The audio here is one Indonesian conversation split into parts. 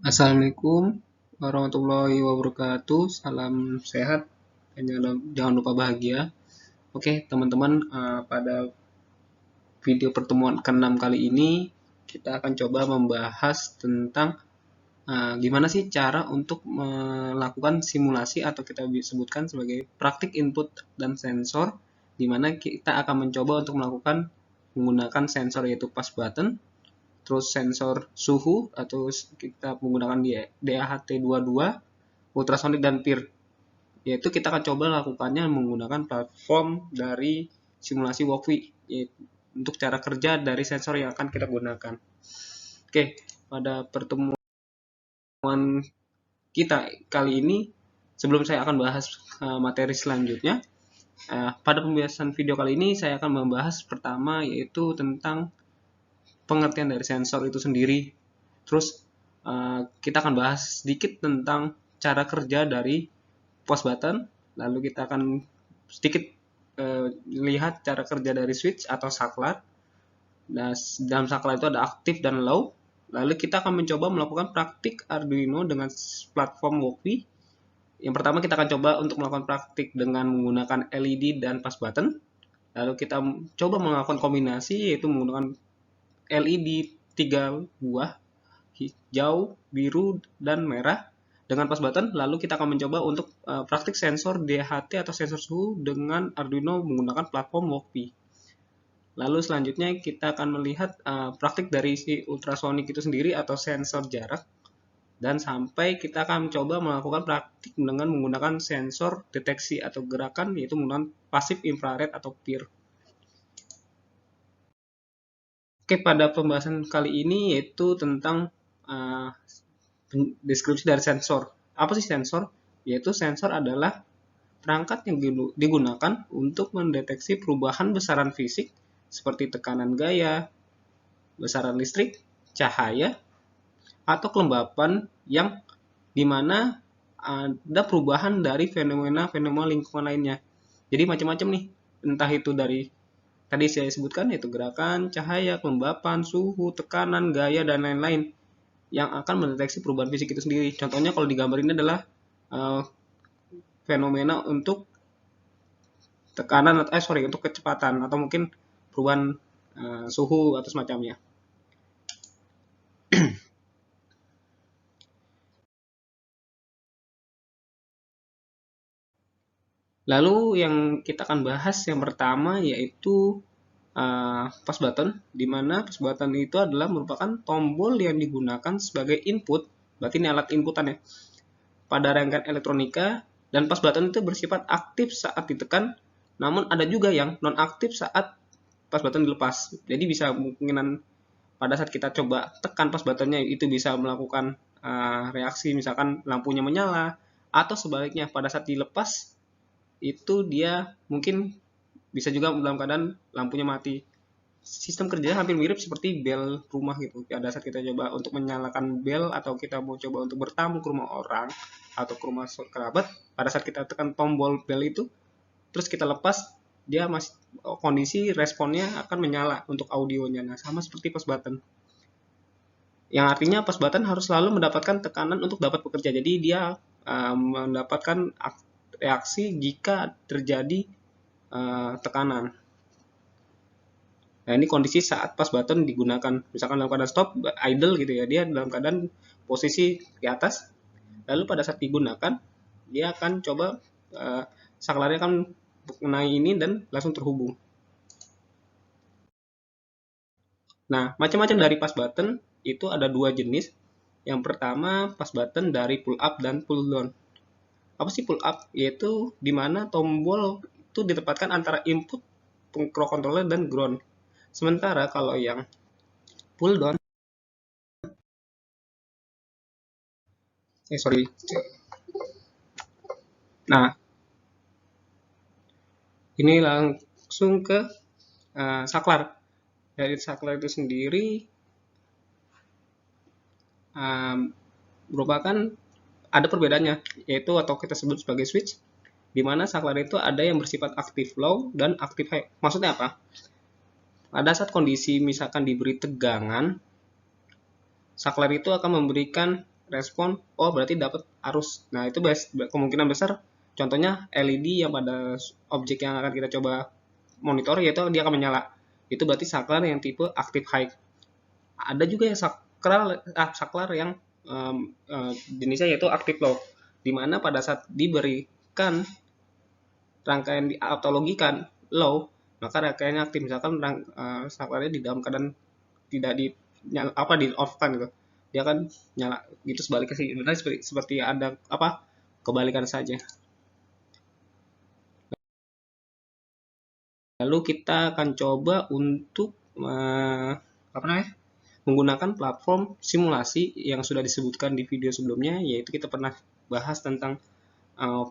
Assalamualaikum warahmatullahi wabarakatuh. Salam sehat dan jangan lupa bahagia. Oke, teman-teman, pada video pertemuan ke-6 kali ini kita akan coba membahas tentang gimana sih cara untuk melakukan simulasi atau kita sebutkan sebagai praktik input dan sensor, di mana kita akan mencoba untuk melakukan menggunakan sensor yaitu push button, terus sensor suhu atau kita menggunakan DAHT22, ultrasonic dan PIR. Yaitu kita akan coba lakukannya menggunakan platform dari simulasi Walkwi untuk cara kerja dari sensor yang akan kita gunakan. Oke, pada pertemuan kita kali ini, sebelum saya akan bahas materi selanjutnya, pada pembahasan video kali ini saya akan membahas pertama yaitu tentang pengertian dari sensor itu sendiri. Terus kita akan bahas sedikit tentang cara kerja dari pause button, lalu kita akan sedikit lihat cara kerja dari switch atau saklar. Nah, dalam saklar itu ada aktif dan low. Lalu kita akan mencoba melakukan praktik Arduino dengan platform Walkwi. Yang pertama kita akan coba untuk melakukan praktik dengan menggunakan LED dan pause button. Lalu kita coba melakukan kombinasi yaitu menggunakan LED 3 buah, hijau, biru, dan merah dengan pause button. Lalu kita akan mencoba untuk praktik sensor DHT atau sensor suhu dengan Arduino menggunakan platform Walkwi. Lalu selanjutnya kita akan melihat praktik dari si ultrasonic itu sendiri atau sensor jarak, dan sampai kita akan mencoba melakukan praktik dengan menggunakan sensor deteksi atau gerakan yaitu menggunakan pasif infrared atau PIR. Oke, pada pembahasan kali ini yaitu tentang deskripsi dari sensor. Apa sih sensor? Yaitu sensor adalah perangkat yang digunakan untuk mendeteksi perubahan besaran fisik seperti tekanan gaya, besaran listrik, cahaya, atau kelembapan yang dimana ada perubahan dari fenomena-fenomena lingkungan lainnya. Jadi macam-macam nih, entah itu dari tadi saya sebutkan yaitu gerakan, cahaya, kelembapan, suhu, tekanan, gaya, dan lain-lain yang akan mendeteksi perubahan fisik itu sendiri. Contohnya kalau di gambar ini adalah fenomena untuk tekanan untuk kecepatan atau mungkin perubahan suhu atau semacamnya. Lalu yang kita akan bahas yang pertama yaitu pause button, di mana pause button itu adalah merupakan tombol yang digunakan sebagai input, berarti ini alat inputan ya, pada rangkaian elektronika, dan pause button itu bersifat aktif saat ditekan, namun ada juga yang non aktif saat pause button dilepas. Jadi bisa kemungkinan pada saat kita coba tekan pause buttonnya itu bisa melakukan reaksi, misalkan lampunya menyala, atau sebaliknya pada saat dilepas itu dia mungkin bisa juga dalam keadaan lampunya mati. Sistem kerjanya hampir mirip seperti bel rumah gitu. Pada saat kita coba untuk menyalakan bel atau kita mau coba untuk bertamu ke rumah orang atau ke rumah kerabat, pada saat kita tekan tombol bel itu, terus kita lepas, dia masih kondisi responnya akan menyala untuk audionya. Nah, sama seperti pause button. Yang artinya pause button harus selalu mendapatkan tekanan untuk dapat bekerja. Jadi dia mendapatkan reaksi jika terjadi tekanan. Nah, ini kondisi saat pause button digunakan. Misalkan dalam keadaan stop, idle gitu ya, dia dalam keadaan posisi di atas. Lalu pada saat digunakan, dia akan coba saklarnya akan mengenai ini dan langsung terhubung. Nah, macam-macam dari pause button itu ada dua jenis. Yang pertama, pause button dari pull up dan pull down. Apa sih pull up? Yaitu di mana tombol itu ditempatkan antara input microcontroller dan ground. Sementara kalau yang pull down, sorry. Nah, ini langsung ke saklar. Dari saklar itu sendiri merupakan ada perbedaannya, yaitu atau kita sebut sebagai switch, di mana saklar itu ada yang bersifat aktif low dan aktif high. Maksudnya apa? Pada saat kondisi misalkan diberi tegangan, saklar itu akan memberikan respon, oh berarti dapat arus. Nah itu kemungkinan besar, contohnya LED yang pada objek yang akan kita coba monitor, yaitu dia akan menyala. Itu berarti saklar yang tipe active high. Ada juga yang saklar yang jenisnya yaitu active low, dimana pada saat diberikan rangkaian diautologikan low, maka rangkaiannya aktif. Misalkan saklarnya di dalam keadaan tidak di off kan gitu, dia akan nyala. Gitu sebaliknya sih, seperti ada kebalikan saja. Lalu kita akan coba untuk menggunakan platform simulasi yang sudah disebutkan di video sebelumnya, yaitu kita pernah bahas tentang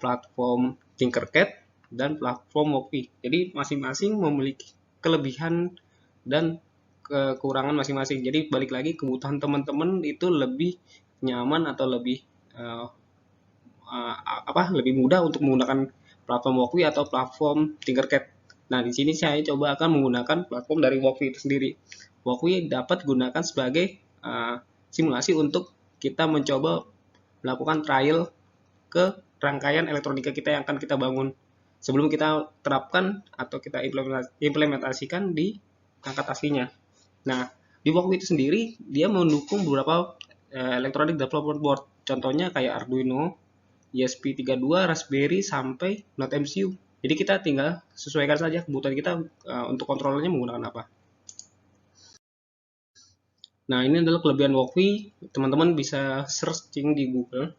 platform Tinkercad dan platform Walkly. Jadi masing-masing memiliki kelebihan dan kekurangan masing-masing. Jadi balik lagi kebutuhan teman-teman itu lebih nyaman atau lebih lebih mudah untuk menggunakan platform Walkly atau platform Tinkercad. Nah, di sini saya coba akan menggunakan platform dari Walkly itu sendiri. Walkly dapat digunakan sebagai simulasi untuk kita mencoba melakukan trial ke rangkaian elektronika kita yang akan kita bangun sebelum kita terapkan atau kita implementasikan di perangkat aslinya. Nah, di Walkly itu sendiri dia mendukung beberapa electronic development board. Contohnya kayak Arduino, ESP32, Raspberry, sampai Node MCU. Jadi kita tinggal sesuaikan saja kebutuhan kita untuk kontrolernya menggunakan apa. Nah, ini adalah kelebihan Walkly. Teman-teman bisa searching di Google.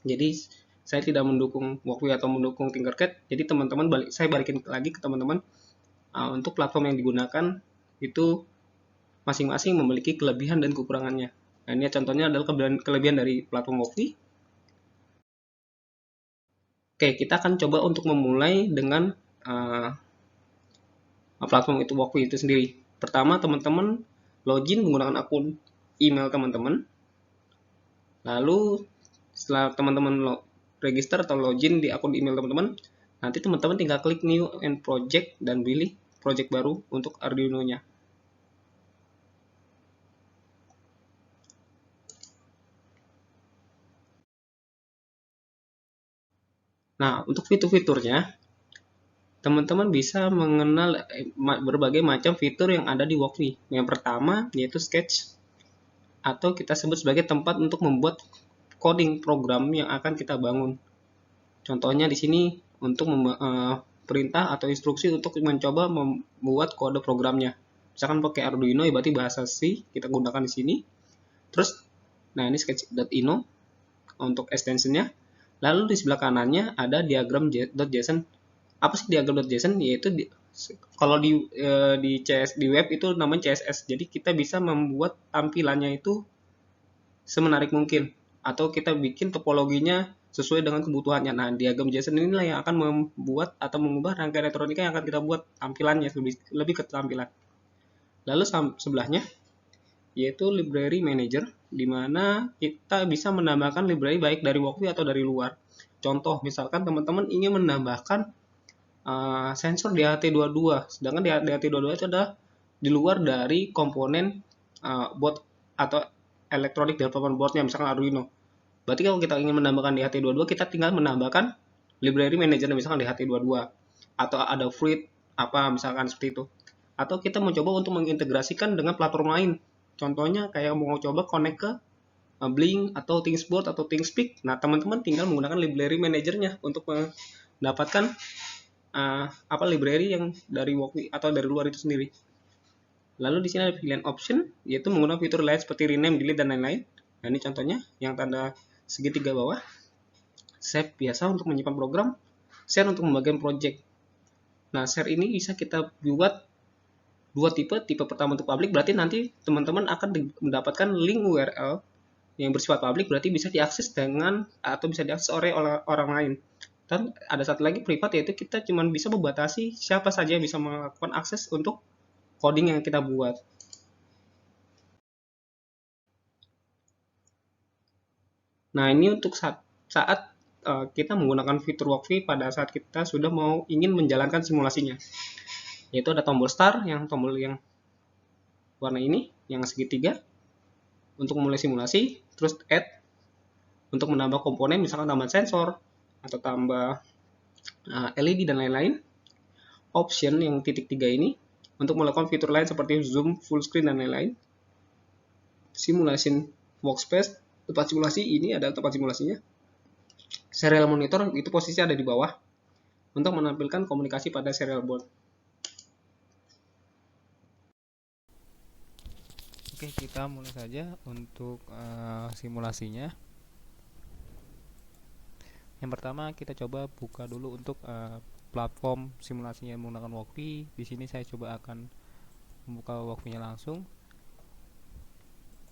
Jadi saya tidak mendukung Walkly atau mendukung Tinkercad. Jadi teman-teman saya balikin lagi ke teman-teman, untuk platform yang digunakan itu masing-masing memiliki kelebihan dan kekurangannya. Nah, ini contohnya adalah kelebihan dari platform Walkly. Oke, kita akan coba untuk memulai dengan platform itu Walkly itu sendiri. Pertama, teman-teman login menggunakan akun email teman-teman. Lalu setelah teman-teman register atau login di akun email teman-teman, nanti teman-teman tinggal klik new and project dan pilih project baru untuk Arduino-nya. Nah, untuk fitur-fiturnya, teman-teman bisa mengenal berbagai macam fitur yang ada di Walkly. Yang pertama yaitu Sketch, atau kita sebut sebagai tempat untuk membuat coding program yang akan kita bangun. Contohnya di sini untuk perintah atau instruksi untuk mencoba membuat kode programnya. Misalkan pakai Arduino, ya berarti bahasa C kita gunakan di sini. Terus, nah ini sketch.ino untuk extensionnya. Lalu di sebelah kanannya ada diagram.json. Apa sih diagram.json? Yaitu kalau di web itu namanya CSS. Jadi kita bisa membuat tampilannya itu semenarik mungkin, atau kita bikin topologinya sesuai dengan kebutuhannya. Nah, diagram JSON inilah yang akan membuat atau mengubah rangkaian elektronika yang akan kita buat tampilannya lebih ke tampilan. Lalu sebelahnya yaitu library manager, di mana kita bisa menambahkan library baik dari Walkly atau dari luar. Contoh, misalkan teman-teman ingin menambahkan sensor DHT22, sedangkan DHT22 itu adalah di luar dari komponen board atau electronic development board-nya, misalkan Arduino. Berarti kalau kita ingin menambahkan DHT22, kita tinggal menambahkan library manager, misalkan DHT22 atau ada Fruit misalkan seperti itu. Atau kita mencoba untuk mengintegrasikan dengan platform lain. Contohnya kayak mau coba connect ke Blink atau ThingsBoard atau ThingsPeak. Nah, teman-teman tinggal menggunakan library manajernya untuk mendapatkan library yang dari Walkly atau dari luar itu sendiri. Lalu di sini ada pilihan option, yaitu menggunakan fitur lain seperti rename, delete, dan lain-lain. Nah, ini contohnya yang tanda segitiga bawah. Save biasa untuk menyimpan program, share untuk membagikan project. Nah, share ini bisa kita buat dua tipe. Tipe pertama untuk public, berarti nanti teman-teman akan mendapatkan link URL yang bersifat public, berarti bisa diakses atau bisa diakses oleh orang lain. Dan ada satu lagi privat, yaitu kita cuma bisa membatasi siapa saja yang bisa melakukan akses untuk coding yang kita buat. Nah, ini untuk saat kita menggunakan fitur Walkly pada saat kita sudah ingin menjalankan simulasinya. Yaitu ada tombol start, tombol yang warna ini, yang segitiga, untuk memulai simulasi, terus add, untuk menambah komponen, misalkan tambah sensor atau tambah LED dan lain-lain. Option yang titik 3 ini untuk melakukan fitur lain seperti zoom, full screen dan lain-lain. Simulation workspace, tempat simulasi ini adalah tempat simulasinya. Serial monitor itu posisi ada di bawah untuk menampilkan komunikasi pada serial board. Oke, kita mulai saja untuk simulasinya. Yang pertama kita coba buka dulu untuk platform simulasinya menggunakan Walkme. Di sini saya coba akan membuka Walkme-nya langsung.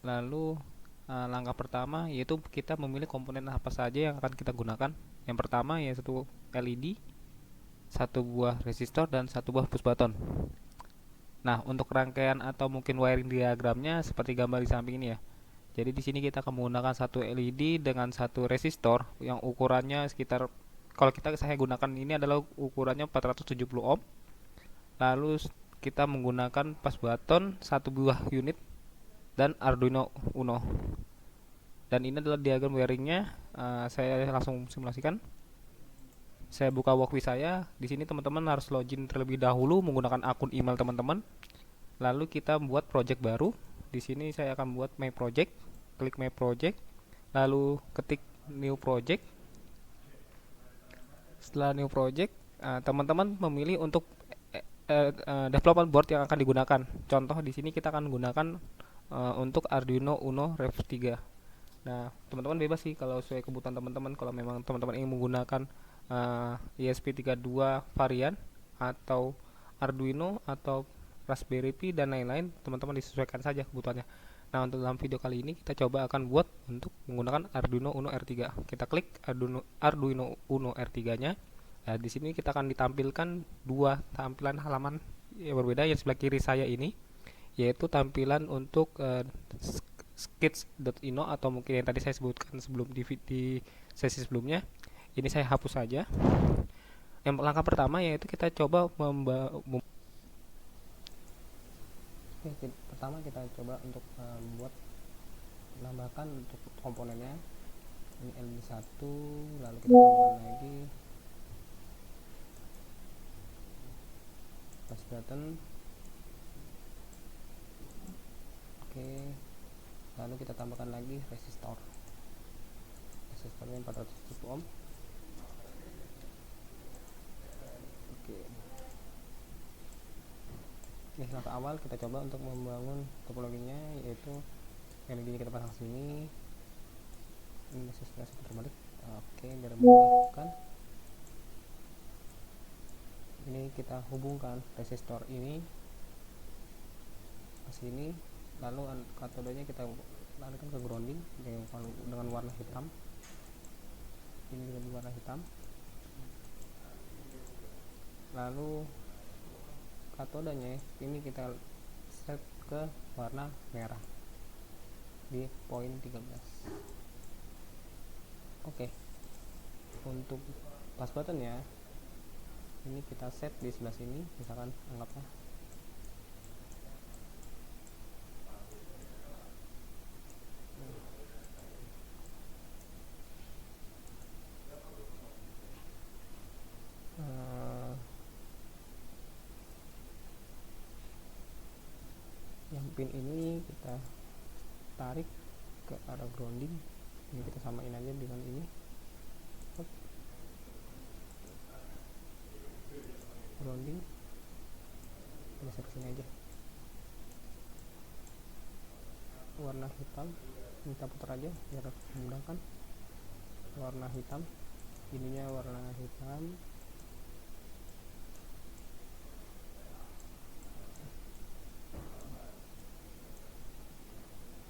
Lalu langkah pertama yaitu kita memilih komponen apa saja yang akan kita gunakan. Yang pertama yaitu LED, satu buah resistor dan satu buah push button. Nah, untuk rangkaian atau mungkin wiring diagramnya seperti gambar di samping ini ya. Jadi di sini kita akan menggunakan satu LED dengan satu resistor yang ukurannya sekitar, kalau saya gunakan ini adalah ukurannya 470 ohm. Lalu kita menggunakan push button satu buah unit dan Arduino Uno. Dan ini adalah diagram wiringnya. Saya langsung simulasikan. Saya buka Walkme saya. Di sini teman-teman harus login terlebih dahulu menggunakan akun email teman-teman. Lalu kita buat project baru. Di sini saya akan buat my project. Klik my project. Lalu ketik new project. Setelah new project, teman-teman memilih untuk development board yang akan digunakan. Contoh di sini kita akan gunakan untuk Arduino Uno Rev 3. Nah, teman-teman bebas sih kalau sesuai kebutuhan teman-teman. Kalau memang teman-teman ingin menggunakan ESP32 varian atau Arduino atau Raspberry Pi dan lain-lain, teman-teman disesuaikan saja kebutuhannya. Nah, untuk dalam video kali ini kita coba akan buat untuk menggunakan Arduino Uno R3. Kita klik Arduino Uno R3-nya. Nah, di sini kita akan ditampilkan dua tampilan halaman yang berbeda. Yang sebelah kiri saya ini yaitu tampilan untuk sketch.ino atau mungkin yang tadi saya sebutkan sebelum di sesi sebelumnya. Ini saya hapus saja. Yang langkah pertama yaitu kita coba pertama kita coba untuk membuat menambahkan untuk komponennya. Ini LED1, lalu kita tambahkan lagi push button. Oke, lalu kita tambahkan lagi resistornya 470 ohm. Oke, ini langkah awal kita coba untuk membangun topologinya, yaitu LED nya kita pasang sini. Ini resistornya terbalik. Oke, biar memudahkan. Ini kita hubungkan resistor ini ke sini, lalu katodenya kita larikan ke grounding dengan warna hitam. Ini dengan warna hitam. Lalu katodenya ini kita set ke warna merah di poin 13. Oke, untuk push buttonnya ini kita set di sebelah sini, misalkan anggaplah yang pin ini kita tarik ke arah grounding. Ini kita samain aja dengan ini. Grounding geser ke sini aja. Warna hitam kita putar aja biar memudahkan. Warna hitam, ininya warna hitam.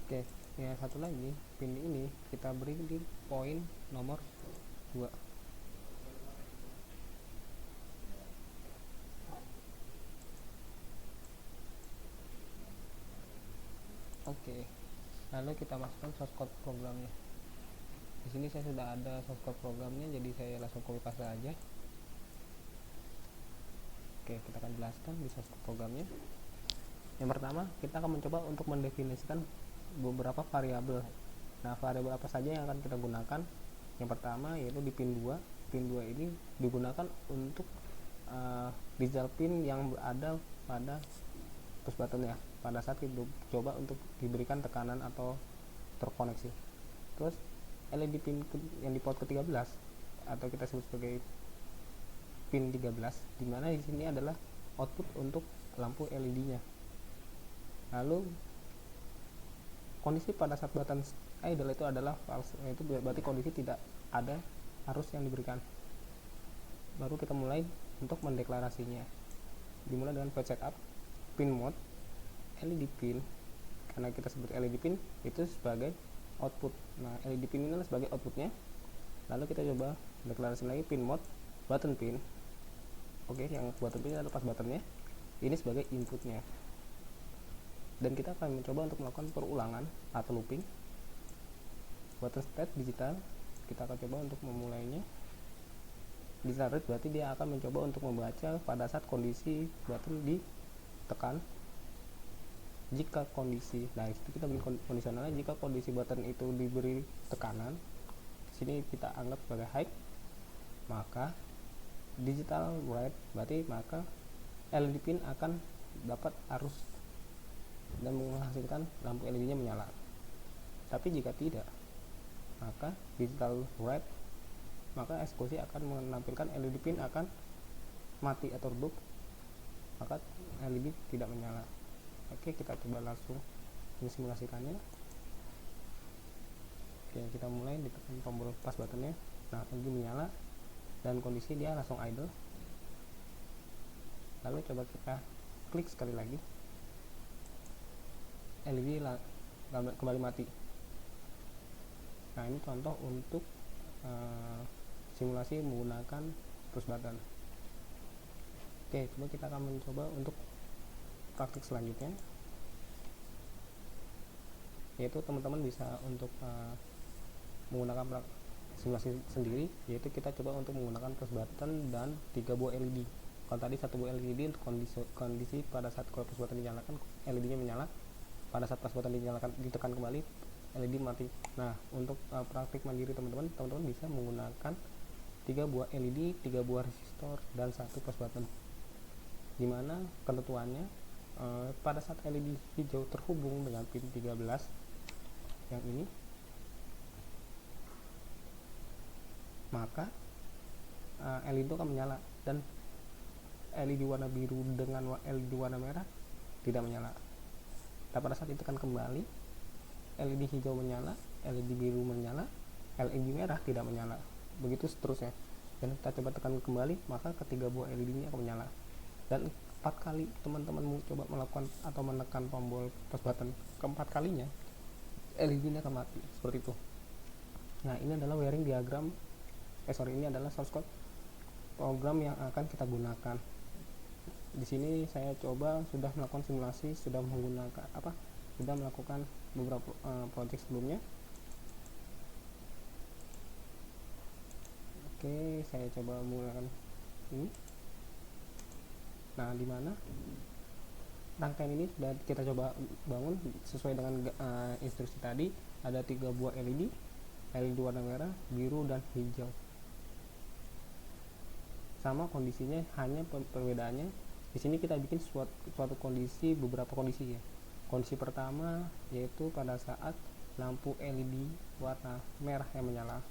Oke, yang satu lagi pin ini kita beri di poin nomor 2. Oke, lalu kita masukkan source code programnya. Di sini saya sudah ada source code programnya, jadi saya langsung copy paste aja. Oke, kita akan jelaskan di source code programnya. Yang pertama, kita akan mencoba untuk mendefinisikan beberapa variabel. Nah, variabel apa saja yang akan kita gunakan? Yang pertama yaitu di pin 2. Pin 2 ini digunakan untuk digital pin yang berada pada push button ya, pada saat kita coba untuk diberikan tekanan atau terkoneksi. Terus LED pin yang di port ke-13 atau kita sebut sebagai pin 13, dimana di sini adalah output untuk lampu LED-nya. Lalu kondisi pada saat button idle itu adalah false, itu berarti kondisi tidak ada arus yang diberikan. Baru kita mulai untuk mendeklarasinya. Dimulai dengan page setup, pin mode, LED pin. Karena kita sebut LED pin itu sebagai output. Nah, LED pin ini adalah sebagai outputnya. Lalu kita coba deklarasi lagi pin mode, button pin. Oke, yang button pin adalah pas buttonnya. Ini sebagai inputnya. Dan kita akan mencoba untuk melakukan perulangan atau looping. Button state digital, kita akan coba untuk memulainya. Digital read berarti dia akan mencoba untuk membaca pada saat kondisi button ditekan. Jika kondisi, nah itu kita beri kondisionalnya, jika kondisi button itu diberi tekanan, di sini kita anggap sebagai high, maka digital write berarti maka LED pin akan dapat arus dan menghasilkan lampu LED-nya menyala. Tapi jika tidak, maka digital write, maka eksekusi akan menampilkan LED pin akan mati atau redup, maka LED tidak menyala. Oke, kita coba langsung mensimulasikannya. Oke, kita mulai ditekan tombol pas buttonnya. Nah, LED menyala dan kondisi dia langsung idle. Lalu coba kita klik sekali lagi, LED kembali mati. Nah, ini contoh untuk simulasi menggunakan push button. Oke, coba kita akan mencoba untuk praktik selanjutnya, yaitu teman-teman bisa untuk menggunakan simulasi sendiri, yaitu kita coba untuk menggunakan push button dan 3 buah LED. Kalau tadi 1 buah LED untuk kondisi pada saat push button dinyalakan LED-nya menyala, pada saat push button ditekan kembali LED mati. Nah, untuk praktik mandiri teman-teman bisa menggunakan 3 buah LED, 3 buah resistor, dan 1 push button. Dimana ketentuannya pada saat LED hijau terhubung dengan pin 13 yang ini, maka LED itu akan menyala, dan LED warna biru dengan LED warna merah tidak menyala. Nah, pada saat ditekan kembali, LED hijau menyala, LED biru menyala, LED merah tidak menyala, begitu seterusnya. Dan kita coba tekan kembali, maka ketiga buah LED ini akan menyala. Dan 4 kali teman-teman coba melakukan atau menekan tombol push button, keempat kalinya LED ini akan mati, seperti itu. Nah, ini adalah wiring diagram, ini adalah source code program yang akan kita gunakan. Di sini saya coba sudah melakukan simulasi, sudah melakukan beberapa project sebelumnya. Oke, saya coba menggunakan ini. Nah, dimana rangkaian ini sudah kita coba bangun sesuai dengan instruksi tadi. Ada 3 buah LED warna merah, biru, dan hijau. Sama kondisinya, hanya perbedaannya di sini kita bikin suatu kondisi, beberapa kondisi ya. Kondisi pertama yaitu pada saat lampu LED warna merah yang menyala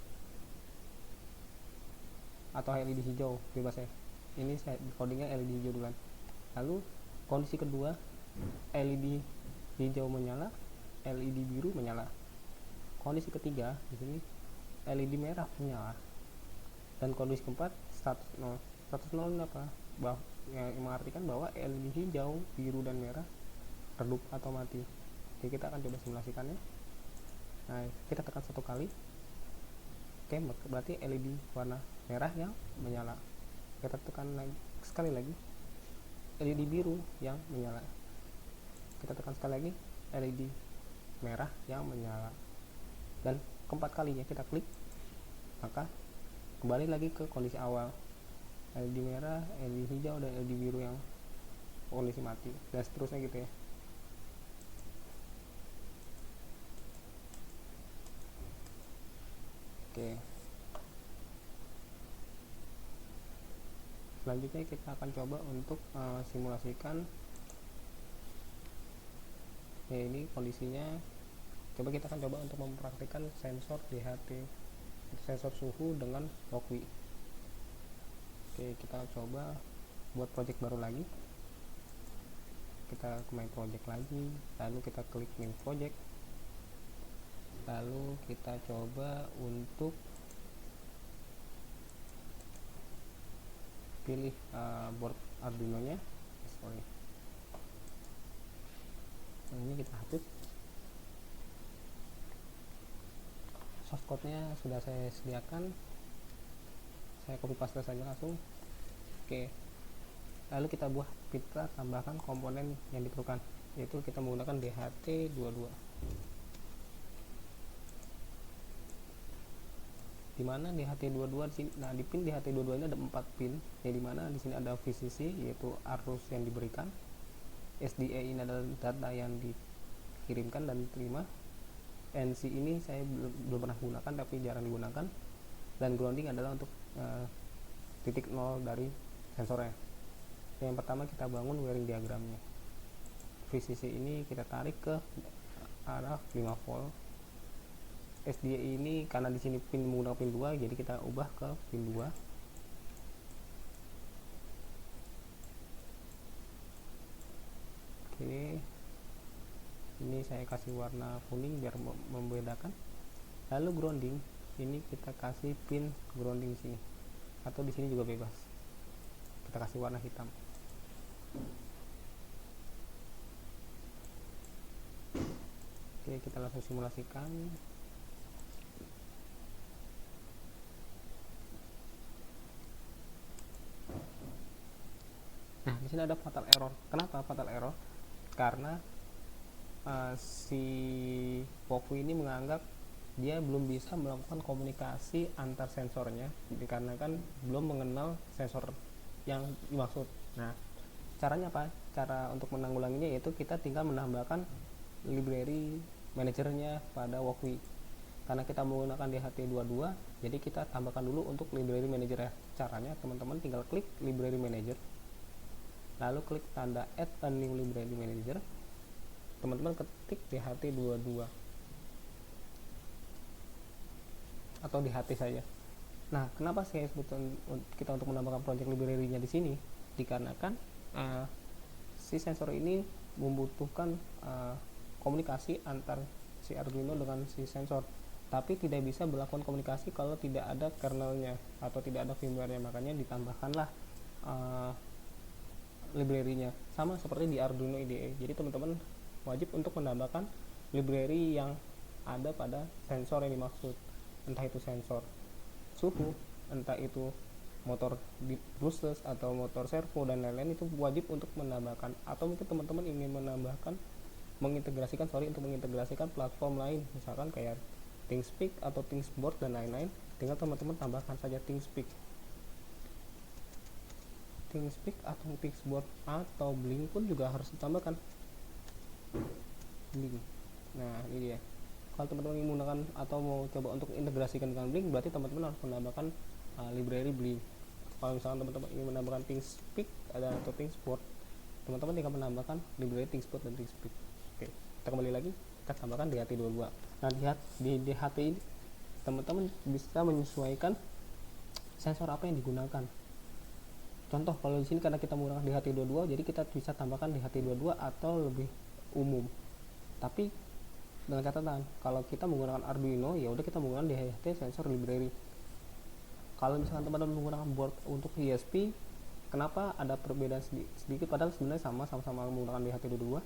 atau LED hijau, bebas ya. Ini saya codingnya LED hijau duluan. Lalu kondisi kedua, LED hijau menyala, LED biru menyala. Kondisi ketiga di sini LED merah menyala. Dan kondisi keempat status 0. Status 0 ini apa? Yang mengartikan bahwa LED hijau, biru, dan merah redup atau mati. Jadi kita akan coba simulasikannya. Nah, kita tekan 1 kali. Oke, berarti LED warna merah yang menyala. Kita tekan sekali lagi, LED biru yang menyala. Kita tekan sekali lagi, LED merah yang menyala. Dan keempat kalinya kita klik, maka kembali lagi ke kondisi awal, LED merah, LED hijau, dan LED biru yang kondisi mati, dan seterusnya gitu ya. Oke, selanjutnya kita akan coba untuk simulasikan. Ya, ini kondisinya. Coba kita akan coba untuk mempraktikkan sensor DHT, sensor suhu dengan Walkwi. Oke, kita coba buat project baru lagi. Kita ke main project lagi, lalu kita klik new project, lalu kita coba untuk pilih board Arduino nya. Sorry, ini kita hapus. Softcode nya sudah saya sediakan, saya copy paste saja langsung. Oke, lalu kita tambahkan komponen yang diperlukan, yaitu kita menggunakan DHT22, dimana DHT22 di sini. Nah, di pin DHT22 ini ada 4 pin, yang dimana di sini ada VCC, yaitu arus yang diberikan. SDA ini adalah data yang dikirimkan dan diterima. NC ini saya belum pernah gunakan, tapi jarang digunakan. Dan grounding adalah untuk titik 0 dari sensornya. Yang pertama kita bangun wiring diagramnya. VCC ini kita tarik ke arah 5 volt. SDA ini karena di sini pin menggunakan pin 2, jadi kita ubah ke pin 2. Ini saya kasih warna kuning biar membedakan. Lalu grounding ini kita kasih pin grounding di sini, atau di sini juga bebas. Kita kasih warna hitam. Oke, kita langsung simulasikan. Nah, di sini ada fatal error. Kenapa fatal error? Karena si Walkwi ini menganggap dia belum bisa melakukan komunikasi antar sensornya, dikarenakan belum mengenal sensor yang dimaksud. Nah, caranya apa? Cara untuk menanggulanginya yaitu kita tinggal menambahkan library manajernya pada Walkwi. Karena kita menggunakan DHT22, jadi kita tambahkan dulu untuk library manager ya. Caranya teman-teman tinggal klik library manager, lalu klik tanda add a new library manager. Teman-teman ketik DHT22 atau DHT saja. Nah, kenapa saya sebutkan kita untuk menambahkan project library-nya di sini? Dikarenakan si sensor ini membutuhkan komunikasi antar si Arduino dengan si sensor, tapi tidak bisa melakukan komunikasi kalau tidak ada kernelnya atau tidak ada firmware-nya. Makanya ditambahkanlah library-nya, sama seperti di Arduino IDE. Jadi teman-teman wajib untuk menambahkan library yang ada pada sensor yang dimaksud, entah itu sensor suhu, entah itu motor brushless atau motor servo dan lain-lain. Itu wajib untuk menambahkan. Atau mungkin teman-teman ingin mengintegrasikan platform lain, misalkan kayak ThinkSpeak atau ThinkSboard dan lain-lain, tinggal teman-teman tambahkan saja ThinkSpeak atau ThinkSboard, atau Blink pun juga harus ditambahkan. Blink. Nah, ini dia. Kalau teman-teman ingin menggunakan atau mau coba untuk integrasikan dengan Blink, berarti teman-teman harus menambahkan library Blink. Kalau misalkan teman-teman ingin menambahkan ThinkSpeak atau ThinkSboard, teman-teman tinggal menambahkan library ThinkSboard dan ThinkSpeak. Oke, kita kembali lagi, kita tambahkan DHT22. Nah, di DHT ini teman-teman bisa menyesuaikan sensor apa yang digunakan. Contoh, kalau di sini karena kita menggunakan DHT22, jadi kita bisa tambahkan DHT22 atau lebih umum. Tapi dengan catatan, kalau kita menggunakan Arduino, ya udah kita menggunakan DHT sensor library. Kalau misalkan teman-teman menggunakan board untuk ESP, kenapa ada perbedaan sedikit padahal sebenarnya sama-sama menggunakan DHT22?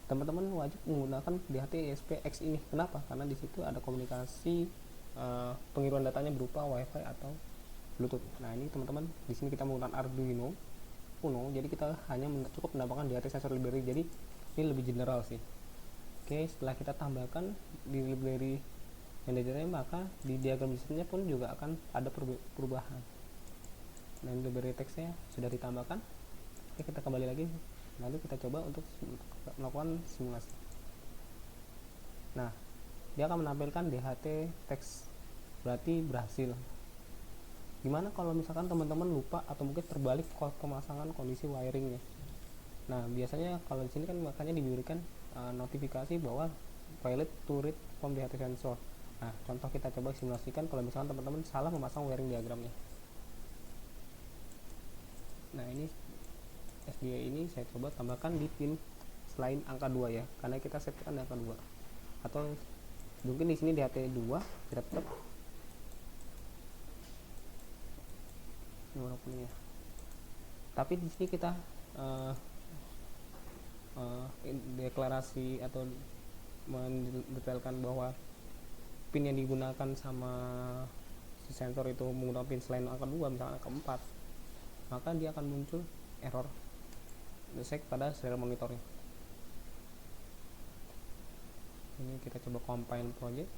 Teman-teman wajib menggunakan DHT ESP X ini. Kenapa? Karena di situ ada komunikasi pengiriman datanya berupa WiFi atau Bluetooth. Nah, ini teman-teman, di sini kita menggunakan Arduino Uno, jadi kita hanya cukup menambahkan DHT sensor library. Jadi ini lebih general sih. Oke, setelah kita tambahkan di library manajernya, maka di diagram desainnya pun juga akan ada perubahan. Dan library text-nya sudah ditambahkan. Oke, kita kembali lagi, lalu kita coba untuk melakukan simulasi. Nah, dia akan menampilkan DHT text berarti berhasil. Gimana kalau misalkan teman-teman lupa atau mungkin terbalik pemasangan kondisi wiringnya? Nah, biasanya kalau di sini kan makanya diberikan notifikasi bahwa failed to read from DHT sensor. Nah, contoh kita coba simulasikan kalau misalkan teman-teman salah memasang wiring diagramnya. Nah, ini SDA ini saya coba tambahkan di pin selain angka 2 ya, karena kita setkan angka 2. Atau mungkin di sini DHT 2 kita tetap ya. Tapi di sini kita deklarasi atau mendetailkan bahwa pin yang digunakan sama si sensor itu menggunakan pin selain angka 2, misalkan angka 4, maka dia akan muncul error detect pada serial monitornya. Ini kita coba compile project.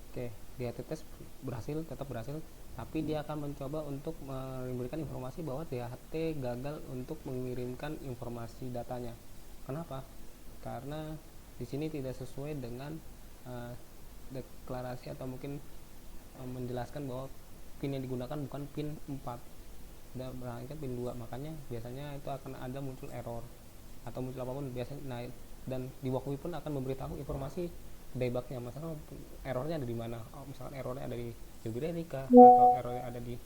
Oke, DHT test berhasil, tetap berhasil, tapi dia akan mencoba untuk memberikan informasi bahwa DHT gagal untuk mengirimkan informasi datanya. Kenapa? Karena di sini tidak sesuai dengan deklarasi atau mungkin menjelaskan bahwa pin yang digunakan bukan pin 4, melainkan pin 2. Makanya biasanya itu akan ada muncul error atau muncul apapun biasanya. Nah, dan di Wakwi pun akan memberitahu informasi debugnya, misalkan errornya ada di mana. Misalkan errornya ada di library kah, atau errornya ada di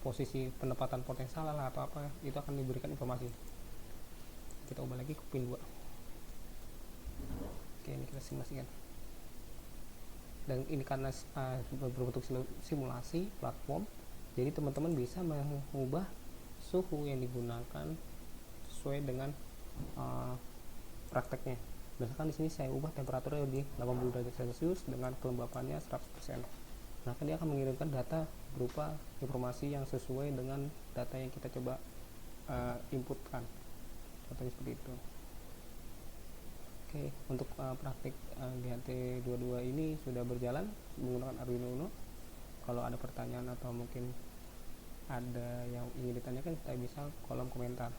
posisi penempatan port yang salah lah, atau apa, itu akan diberikan informasi. Kita ubah lagi ke pin 2. Oke, ini kita simulasikan. Dan ini karena berbentuk simulasi platform, jadi teman-teman bisa mengubah suhu yang digunakan sesuai dengan prakteknya. Misalkan di sini saya ubah temperaturnya di 80 derajat Celcius dengan kelembapannya 100%. Maka dia akan mengirimkan data berupa informasi yang sesuai dengan data yang kita coba inputkan. Contohnya seperti itu. Oke, untuk praktik DHT 22 ini sudah berjalan menggunakan Arduino Uno. Kalau ada pertanyaan atau mungkin ada yang ingin ditanyakan, kita bisa kolom komentar.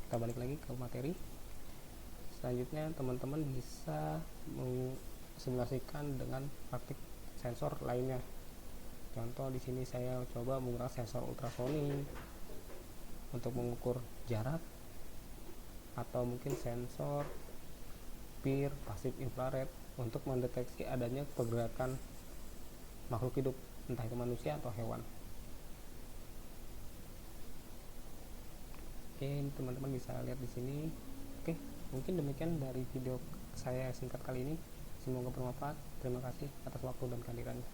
Kita balik lagi ke materi. Selanjutnya teman-teman bisa mensimulasikan dengan praktik sensor lainnya. Contoh di sini saya coba menggunakan sensor ultrasonik untuk mengukur jarak, atau mungkin sensor peer pasif infrared untuk mendeteksi adanya pergerakan makhluk hidup, entah itu manusia atau hewan. Oke, teman-teman bisa lihat di sini. Oke, mungkin demikian dari video saya singkat kali ini. Semoga bermanfaat. Terima kasih atas waktu dan kehadirannya.